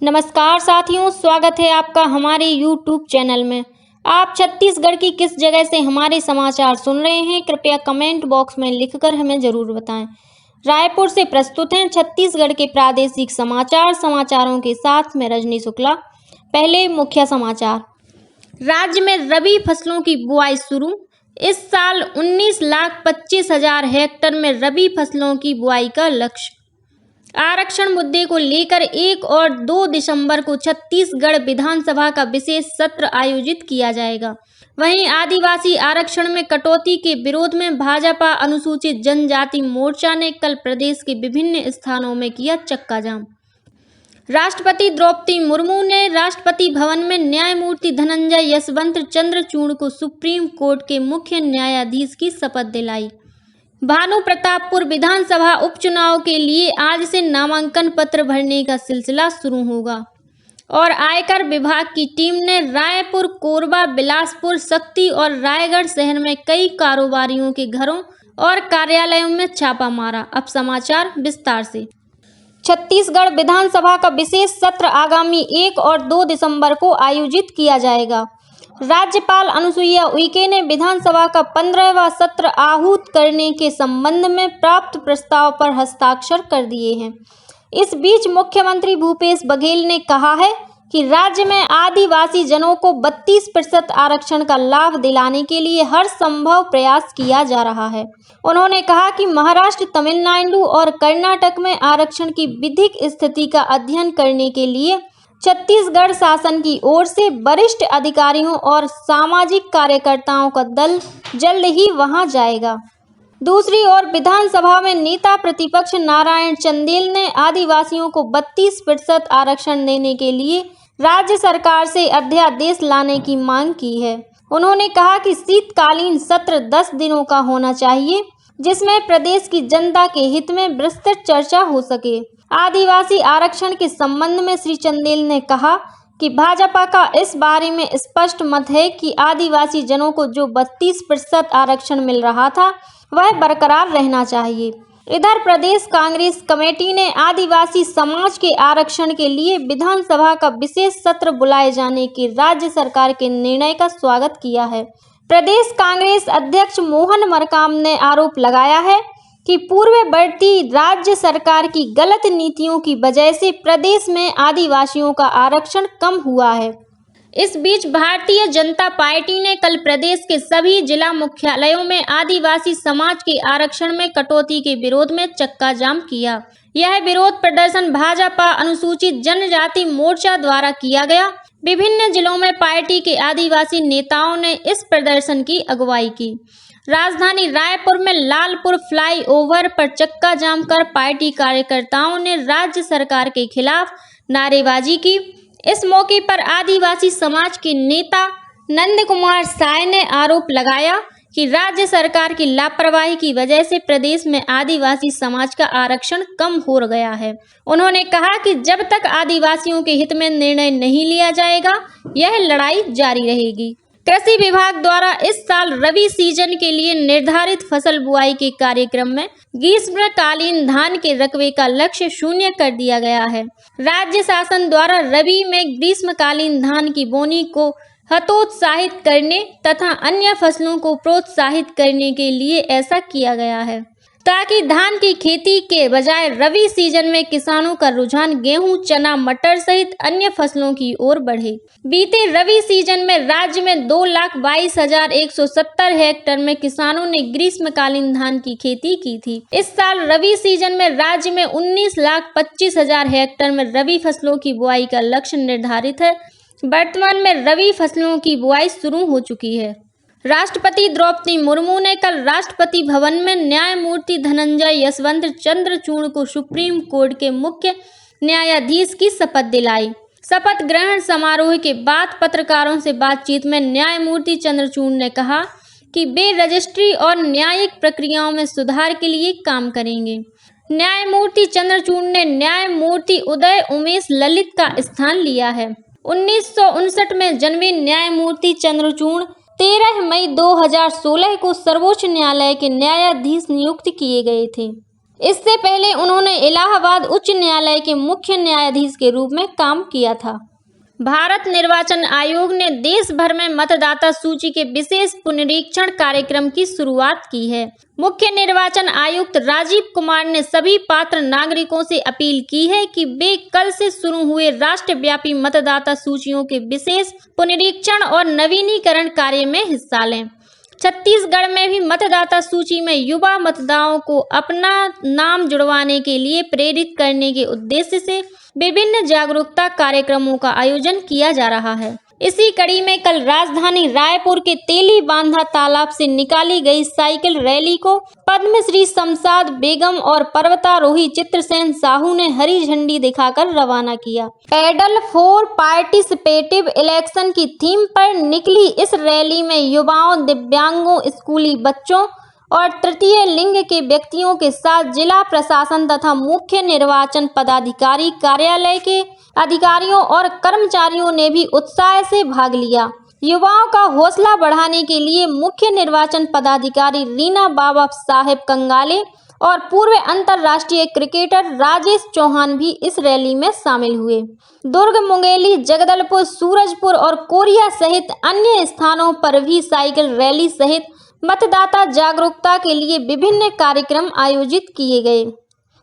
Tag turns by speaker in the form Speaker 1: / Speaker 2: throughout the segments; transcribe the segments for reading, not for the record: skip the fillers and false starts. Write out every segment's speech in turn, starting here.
Speaker 1: नमस्कार साथियों, स्वागत है आपका हमारे YouTube चैनल में। आप छत्तीसगढ़ की किस जगह से हमारे समाचार सुन रहे हैं, कृपया कमेंट बॉक्स में लिखकर हमें ज़रूर बताएं। रायपुर से प्रस्तुत हैं छत्तीसगढ़ के प्रादेशिक समाचार। समाचारों के साथ मैं रजनी शुक्ला। पहले मुख्य समाचार। राज्य में रबी फसलों की बुआई शुरू। इस साल 19,25,000 हेक्टेयर में रबी फसलों की बुआई का लक्ष्य। आरक्षण मुद्दे को लेकर 1 और 2 दिसंबर को छत्तीसगढ़ विधानसभा का विशेष सत्र आयोजित किया जाएगा। वहीं आदिवासी आरक्षण में कटौती के विरोध में भाजपा अनुसूचित जनजाति मोर्चा ने कल प्रदेश के विभिन्न स्थानों में किया चक्का जाम। राष्ट्रपति द्रौपदी मुर्मू ने राष्ट्रपति भवन में न्यायमूर्ति धनंजय यशवंत चंद्रचूड़ को सुप्रीम कोर्ट के मुख्य न्यायाधीश की शपथ दिलाई। भानुप्रतापपुर विधानसभा उपचुनाव के लिए आज से नामांकन पत्र भरने का सिलसिला शुरू होगा और आयकर विभाग की टीम ने रायपुर, कोरबा, बिलासपुर, शक्ति और रायगढ़ शहर में कई कारोबारियों के घरों और कार्यालयों में छापा मारा। अब समाचार विस्तार से। छत्तीसगढ़ विधानसभा का विशेष सत्र आगामी 1 और 2 दिसंबर को आयोजित किया जाएगा। राज्यपाल अनुसुईया उइके ने विधानसभा का 15वां सत्र आहूत करने के संबंध में प्राप्त प्रस्ताव पर हस्ताक्षर कर दिए हैं। इस बीच मुख्यमंत्री भूपेश बघेल ने कहा है कि राज्य में आदिवासी जनों को 32% आरक्षण का लाभ दिलाने के लिए हर संभव प्रयास किया जा रहा है। उन्होंने कहा कि महाराष्ट्र, तमिलनाडु और कर्नाटक में आरक्षण की विधिक स्थिति का अध्ययन करने के लिए छत्तीसगढ़ शासन की ओर से वरिष्ठ अधिकारियों और सामाजिक कार्यकर्ताओं का दल जल्द ही वहां जाएगा। दूसरी ओर विधानसभा में नेता प्रतिपक्ष नारायण चंदेल ने आदिवासियों को 32% आरक्षण देने के लिए राज्य सरकार से अध्यादेश लाने की मांग की है। उन्होंने कहा कि शीतकालीन सत्र 10 दिनों का होना चाहिए, जिसमें प्रदेश की जनता के हित में विस्तृत चर्चा हो सके। आदिवासी आरक्षण के संबंध में श्री चंदेल ने कहा कि भाजपा का इस बारे में स्पष्ट मत है कि आदिवासी जनों को जो 32% आरक्षण मिल रहा था वह बरकरार रहना चाहिए। इधर प्रदेश कांग्रेस कमेटी ने आदिवासी समाज के आरक्षण के लिए विधानसभा का विशेष सत्र बुलाए जाने के राज्य सरकार के निर्णय का स्वागत किया है। प्रदेश कांग्रेस अध्यक्ष मोहन मरकाम ने आरोप लगाया है कि पूर्ववर्ती राज्य सरकार की गलत नीतियों की वजह से प्रदेश में आदिवासियों का आरक्षण कम हुआ है। इस बीच भारतीय जनता पार्टी ने कल प्रदेश के सभी जिला मुख्यालयों में आदिवासी समाज के आरक्षण में कटौती के विरोध में चक्का जाम किया। यह विरोध प्रदर्शन भाजपा अनुसूचित जनजाति मोर्चा द्वारा किया गया। विभिन्न जिलों में पार्टी के आदिवासी नेताओं ने इस प्रदर्शन की अगुवाई की। राजधानी रायपुर में लालपुर फ्लाईओवर पर चक्का जाम कर पार्टी कार्यकर्ताओं ने राज्य सरकार के खिलाफ नारेबाजी की। इस मौके पर आदिवासी समाज के नेता नंद कुमार साय ने आरोप लगाया कि राज्य सरकार की लापरवाही की वजह से प्रदेश में आदिवासी समाज का आरक्षण कम हो गया है। उन्होंने कहा कि जब तक आदिवासियों के हित में निर्णय नहीं लिया जाएगा, यह लड़ाई जारी रहेगी। कृषि विभाग द्वारा इस साल रबी सीजन के लिए निर्धारित फसल बुआई के कार्यक्रम में ग्रीष्मकालीन धान के रकबे का लक्ष्य 0 कर दिया गया है। राज्य शासन द्वारा रबी में ग्रीष्मकालीन धान की बोनी को हतोत्साहित करने तथा अन्य फसलों को प्रोत्साहित करने के लिए ऐसा किया गया है, ताकि धान की खेती के बजाय रबी सीजन में किसानों का रुझान गेहूं, चना, मटर सहित अन्य फसलों की ओर बढ़े। बीते रबी सीजन में राज्य में 2,22,170 हेक्टेयर में किसानों ने ग्रीष्मकालीन धान की खेती की थी। इस साल रबी सीजन में राज्य में 19,25,000 हेक्टेयर में रबी फसलों की बुआई का लक्ष्य निर्धारित है। वर्तमान में रबी फसलों की बुआई शुरू हो चुकी है। राष्ट्रपति द्रौपदी मुर्मू ने कल राष्ट्रपति भवन में न्यायमूर्ति धनंजय यशवंत चंद्रचूड़ को सुप्रीम कोर्ट के मुख्य न्यायाधीश की शपथ दिलाई। शपथ ग्रहण समारोह के बाद पत्रकारों से बातचीत में न्यायमूर्ति चंद्रचूड़ ने कहा कि वे रजिस्ट्री और न्यायिक प्रक्रियाओं में सुधार के लिए काम करेंगे। न्यायमूर्ति चंद्रचूड़ ने न्यायमूर्ति उदय उमेश ललित का स्थान लिया है। 1959 में जन्मे न्यायमूर्ति चंद्रचूड़ 13 मई 2016 को सर्वोच्च न्यायालय के न्यायाधीश नियुक्त किए गए थे। इससे पहले उन्होंने इलाहाबाद उच्च न्यायालय के मुख्य न्यायाधीश के रूप में काम किया था। भारत निर्वाचन आयोग ने देश भर में मतदाता सूची के विशेष पुनरीक्षण कार्यक्रम की शुरुआत की है। मुख्य निर्वाचन आयुक्त राजीव कुमार ने सभी पात्र नागरिकों से अपील की है कि वे कल से शुरू हुए राष्ट्रव्यापी मतदाता सूचियों के विशेष पुनरीक्षण और नवीनीकरण कार्य में हिस्सा लें। छत्तीसगढ़ में भी मतदाता सूची में युवा मतदाताओं को अपना नाम जुड़वाने के लिए प्रेरित करने के उद्देश्य से विभिन्न जागरूकता कार्यक्रमों का आयोजन किया जा रहा है। इसी कड़ी में कल राजधानी रायपुर के तेली बांधा तालाब से निकाली गई साइकिल रैली को पद्मश्री शमशाद बेगम और पर्वतारोही चित्रसेन साहू ने हरी झंडी दिखाकर रवाना किया। पैडल फॉर पार्टिसिपेटिव इलेक्शन की थीम पर निकली इस रैली में युवाओं, दिव्यांगों, स्कूली बच्चों और तृतीय लिंग के व्यक्तियों के साथ जिला प्रशासन तथा मुख्य निर्वाचन पदाधिकारी कार्यालय के अधिकारियों और कर्मचारियों ने भी उत्साह से भाग लिया। युवाओं का हौसला बढ़ाने के लिए मुख्य निर्वाचन पदाधिकारी रीना बाबा साहेब कंगाले और पूर्व अंतर्राष्ट्रीय क्रिकेटर राजेश चौहान भी इस रैली में शामिल हुए। दुर्ग, मुंगेली, जगदलपुर, सूरजपुर और कोरिया सहित अन्य स्थानों पर भी साइकिल रैली सहित मतदाता जागरूकता के लिए विभिन्न कार्यक्रम आयोजित किए गए।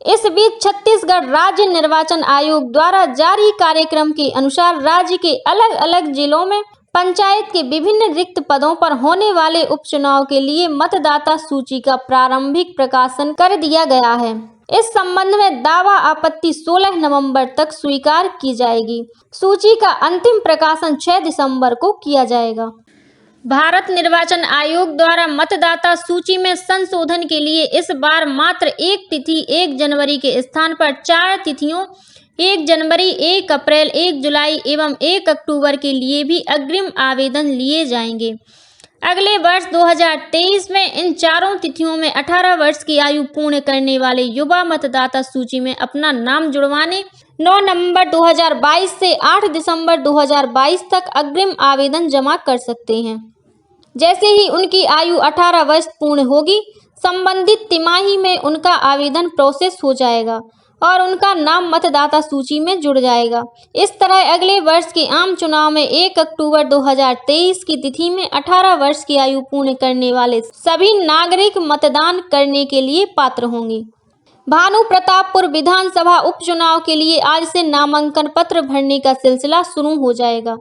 Speaker 1: इस बीच छत्तीसगढ़ राज्य निर्वाचन आयोग द्वारा जारी कार्यक्रम के अनुसार राज्य के अलग अलग जिलों में पंचायत के विभिन्न रिक्त पदों पर होने वाले उपचुनाव के लिए मतदाता सूची का प्रारंभिक प्रकाशन कर दिया गया है। इस संबंध में दावा आपत्ति 16 नवंबर तक स्वीकार की जाएगी। सूची का अंतिम प्रकाशन 6 दिसंबर को किया जाएगा। भारत निर्वाचन आयोग द्वारा मतदाता सूची में संशोधन के लिए इस बार मात्र एक तिथि 1 जनवरी के स्थान पर 4 तिथियों 1 जनवरी, 1 अप्रैल, 1 जुलाई एवं 1 अक्टूबर के लिए भी अग्रिम आवेदन लिए जाएंगे। अगले वर्ष 2023 में इन चारों तिथियों में 18 वर्ष की आयु पूर्ण करने वाले युवा मतदाता सूची में अपना नाम जुड़वाने 9 नवंबर 2022 से 8 दिसंबर 2022 तक अग्रिम आवेदन जमा कर सकते हैं। जैसे ही उनकी आयु 18 वर्ष पूर्ण होगी, संबंधित तिमाही में उनका आवेदन प्रोसेस हो जाएगा और उनका नाम मतदाता सूची में जुड़ जाएगा। इस तरह अगले वर्ष के आम चुनाव में 1 अक्टूबर 2023 की तिथि में 18 वर्ष की आयु पूर्ण करने वाले सभी नागरिक मतदान करने के लिए पात्र होंगे। भानु प्रतापपुर विधानसभा उपचुनाव के लिए आज से नामांकन पत्र भरने का सिलसिला शुरू हो जाएगा।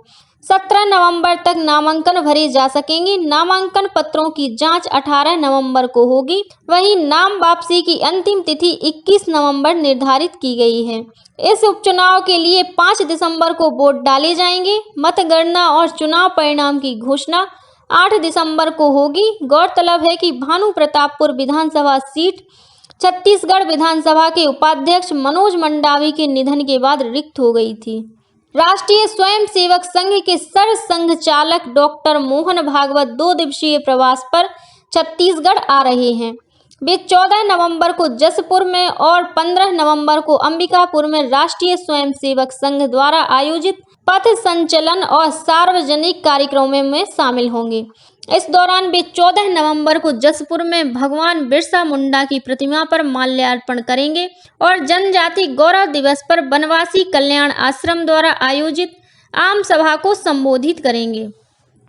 Speaker 1: 17 नवंबर तक नामांकन भरे जा सकेंगे। नामांकन पत्रों की जांच 18 नवंबर को होगी। वहीं नाम वापसी की अंतिम तिथि 21 नवंबर निर्धारित की गई है। इस उपचुनाव के लिए 5 दिसंबर को वोट डाले जाएंगे। मतगणना और चुनाव परिणाम की घोषणा 8 दिसंबर को होगी। गौरतलब है कि भानु प्रतापपुर विधानसभा सीट छत्तीसगढ़ विधानसभा के उपाध्यक्ष मनोज मंडावी के निधन के बाद रिक्त हो गई थी। राष्ट्रीय स्वयंसेवक संघ के सरसंघचालक डॉक्टर मोहन भागवत 2 दिवसीय प्रवास पर छत्तीसगढ़ आ रहे हैं। वे 14 नवंबर को जसपुर में और 15 नवंबर को अंबिकापुर में राष्ट्रीय स्वयंसेवक संघ द्वारा आयोजित पथ संचलन और सार्वजनिक कार्यक्रमों में शामिल होंगे। इस दौरान वे 14 नवंबर को जसपुर में भगवान बिरसा मुंडा की प्रतिमा पर माल्यार्पण करेंगे और जनजाति गौरव दिवस पर बनवासी कल्याण आश्रम द्वारा आयोजित आम सभा को संबोधित करेंगे।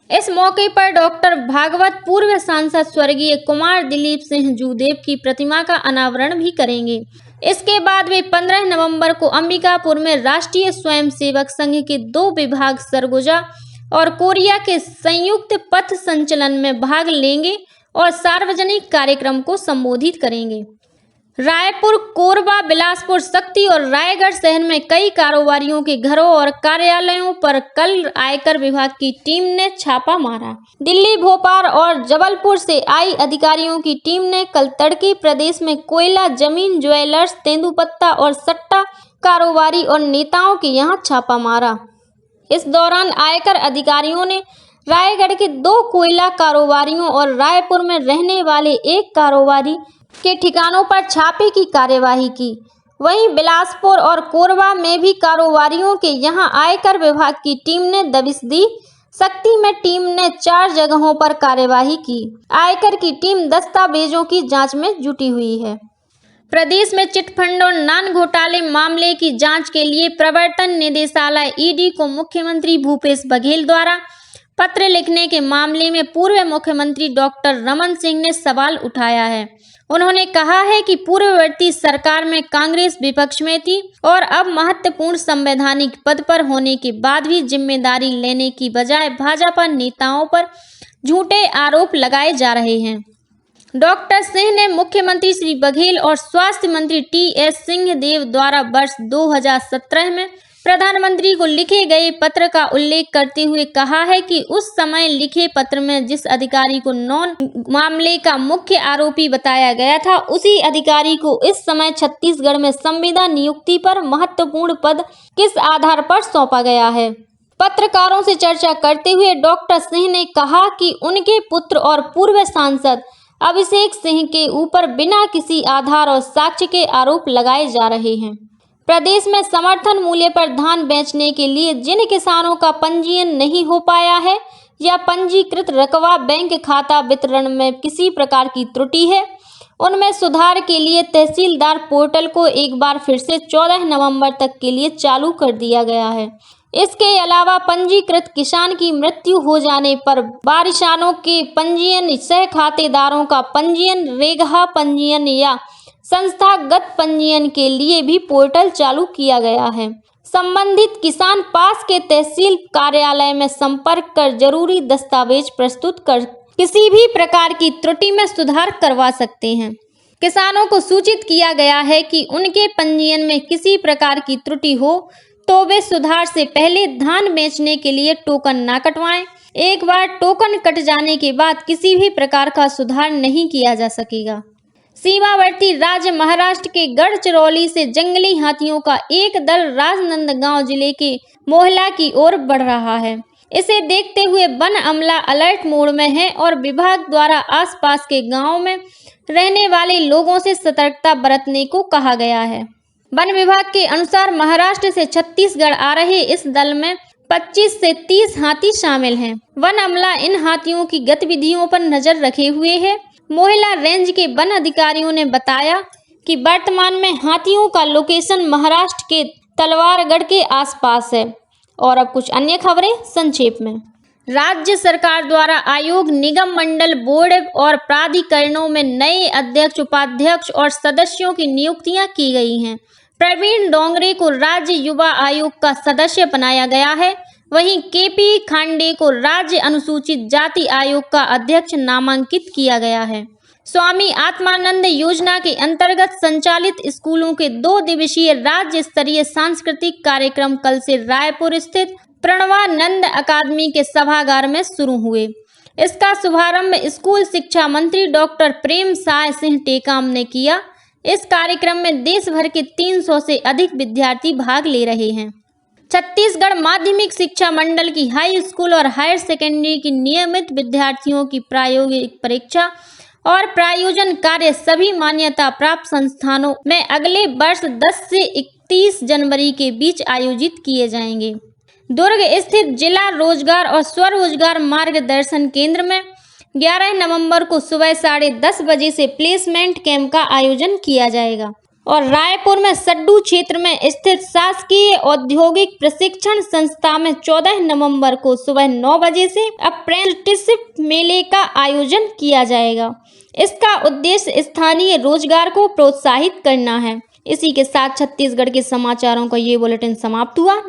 Speaker 1: इस मौके पर डॉक्टर भागवत पूर्व सांसद स्वर्गीय कुमार दिलीप सिंह जूदेव की प्रतिमा का अनावरण भी करेंगे। इसके बाद वे 15 नवंबर को अंबिकापुर में राष्ट्रीय स्वयंसेवक संघ के 2 विभाग सरगुजा और कोरिया के संयुक्त पथ संचलन में भाग लेंगे और सार्वजनिक कार्यक्रम को संबोधित करेंगे। रायपुर, कोरबा, बिलासपुर, शक्ति और रायगढ़ शहर में कई कारोबारियों के घरों और कार्यालयों पर कल आयकर विभाग की टीम ने छापा मारा। दिल्ली, भोपाल और जबलपुर से आई अधिकारियों की टीम ने कल तड़के प्रदेश में कोयला, जमीन, ज्वेलर्स, तेंदुपत्ता और सट्टा कारोबारी और नेताओं के यहां छापा मारा। इस दौरान आयकर अधिकारियों ने रायगढ़ के 2 कोयला कारोबारियों और रायपुर में रहने वाले 1 कारोबारी के ठिकानों पर छापे की कार्यवाही की। वहीं बिलासपुर और कोरबा में भी कारोबारियों के यहां आयकर विभाग की टीम ने दबिश दी। शक्ति में टीम ने 4 जगहों पर कार्यवाही की। आयकर की टीम दस्तावेजों की जांच में जुटी हुई है। प्रदेश में चिटफंड और नान घोटाले मामले की जांच के लिए प्रवर्तन निदेशालय ईडी को मुख्यमंत्री भूपेश बघेल द्वारा पत्र लिखने के मामले में पूर्व मुख्यमंत्री डॉक्टर रमन सिंह ने सवाल उठाया है। उन्होंने कहा है कि पूर्ववर्ती सरकार में कांग्रेस विपक्ष में थी और अब महत्वपूर्ण संवैधानिक पद पर होने के बाद भी जिम्मेदारी लेने की बजाय भाजपा नेताओं पर झूठे आरोप लगाए जा रहे हैं। डॉक्टर सिंह ने मुख्यमंत्री श्री बघेल और स्वास्थ्य मंत्री टी.एस. सिंहदेव द्वारा वर्ष 2017 में प्रधानमंत्री को लिखे गए पत्र का उल्लेख करते हुए कहा है कि उस समय लिखे पत्र में जिस अधिकारी को नॉन मामले का मुख्य आरोपी बताया गया था, उसी अधिकारी को इस समय छत्तीसगढ़ में संविदा नियुक्ति पर महत्वपूर्ण पद किस आधार पर सौंपा गया है। पत्रकारों से चर्चा करते हुए डॉक्टर सिंह ने कहा कि उनके पुत्र और पूर्व सांसद अभिषेक सिंह के ऊपर बिना किसी आधार और साक्ष्य के आरोप लगाए जा रहे हैं। प्रदेश में समर्थन मूल्य पर धान बेचने के लिए जिन किसानों का पंजीयन नहीं हो पाया है या पंजीकृत रकबा बैंक खाता वितरण में किसी प्रकार की त्रुटि है, उनमें सुधार के लिए तहसीलदार पोर्टल को एक बार फिर से 14 नवंबर तक के लिए चालू कर दिया गया है। इसके अलावा पंजीकृत किसान की मृत्यु हो जाने पर वारिसानों के पंजीयन, सह खातेदारों का पंजीयन, रेगहा पंजीयन या संस्थागत पंजीयन के लिए भी पोर्टल चालू किया गया है। संबंधित किसान पास के तहसील कार्यालय में संपर्क कर जरूरी दस्तावेज प्रस्तुत कर किसी भी प्रकार की त्रुटि में सुधार करवा सकते हैं। किसानों को सूचित किया गया है कि उनके पंजीयन में किसी प्रकार की त्रुटि हो तो वे सुधार से पहले धान बेचने के लिए टोकन न कटवाएं। एक बार टोकन कट जाने के बाद किसी भी प्रकार का सुधार नहीं किया जा सकेगा। सीमावर्ती राज्य महाराष्ट्र के गढ़चिरौली से जंगली हाथियों का एक दल राजनांदगांव जिले के मोहला की ओर बढ़ रहा है। इसे देखते हुए वन अमला अलर्ट मोड में है और विभाग द्वारा आसपास के गांवों में रहने वाले लोगों से सतर्कता बरतने को कहा गया है। वन विभाग के अनुसार महाराष्ट्र से छत्तीसगढ़ आ रहे इस दल में 25 से 30 हाथी शामिल हैं। वन अमला इन हाथियों की गतिविधियों पर नजर रखे हुए है। मोहला रेंज के वन अधिकारियों ने बताया कि वर्तमान में हाथियों का लोकेशन महाराष्ट्र के तलवारगढ़ के आसपास है। और अब कुछ अन्य खबरें संक्षेप में। राज्य सरकार द्वारा आयोग, निगम मंडल, बोर्ड और प्राधिकरणों में नए अध्यक्ष, उपाध्यक्ष और सदस्यों की नियुक्तियां की गई हैं। प्रवीण डोंगरे को राज्य युवा आयोग का सदस्य बनाया गया है। वहीं के.पी. खांडे को राज्य अनुसूचित जाति आयोग का अध्यक्ष नामांकित किया गया है। स्वामी आत्मानंद योजना के अंतर्गत संचालित स्कूलों के 2 दिवसीय राज्य स्तरीय सांस्कृतिक कार्यक्रम कल से रायपुर स्थित प्रणवानंद अकादमी के सभागार में शुरू हुए। इसका शुभारंभ स्कूल शिक्षा मंत्री डॉक्टर प्रेम साय सिंह टेकाम ने किया। इस कार्यक्रम में देश भर के 300 से अधिक विद्यार्थी भाग ले रहे हैं। छत्तीसगढ़ माध्यमिक शिक्षा मंडल की हाई स्कूल और हायर सेकेंडरी की नियमित विद्यार्थियों की प्रायोगिक परीक्षा और प्रायोजन कार्य सभी मान्यता प्राप्त संस्थानों में अगले वर्ष 10 से 31 जनवरी के बीच आयोजित किए जाएंगे। दुर्ग स्थित जिला रोजगार और स्वरोजगार मार्गदर्शन केंद्र में 11 नवंबर को सुबह 10:30 बजे से प्लेसमेंट कैंप का आयोजन किया जाएगा। और रायपुर में सड्डू क्षेत्र में स्थित शासकीय औद्योगिक प्रशिक्षण संस्था में 14 नवंबर को सुबह 9 बजे से अप्रेंटिसशिप मेले का आयोजन किया जाएगा। इसका उद्देश्य स्थानीय रोजगार को प्रोत्साहित करना है। इसी के साथ छत्तीसगढ़ के समाचारों का ये बुलेटिन समाप्त हुआ।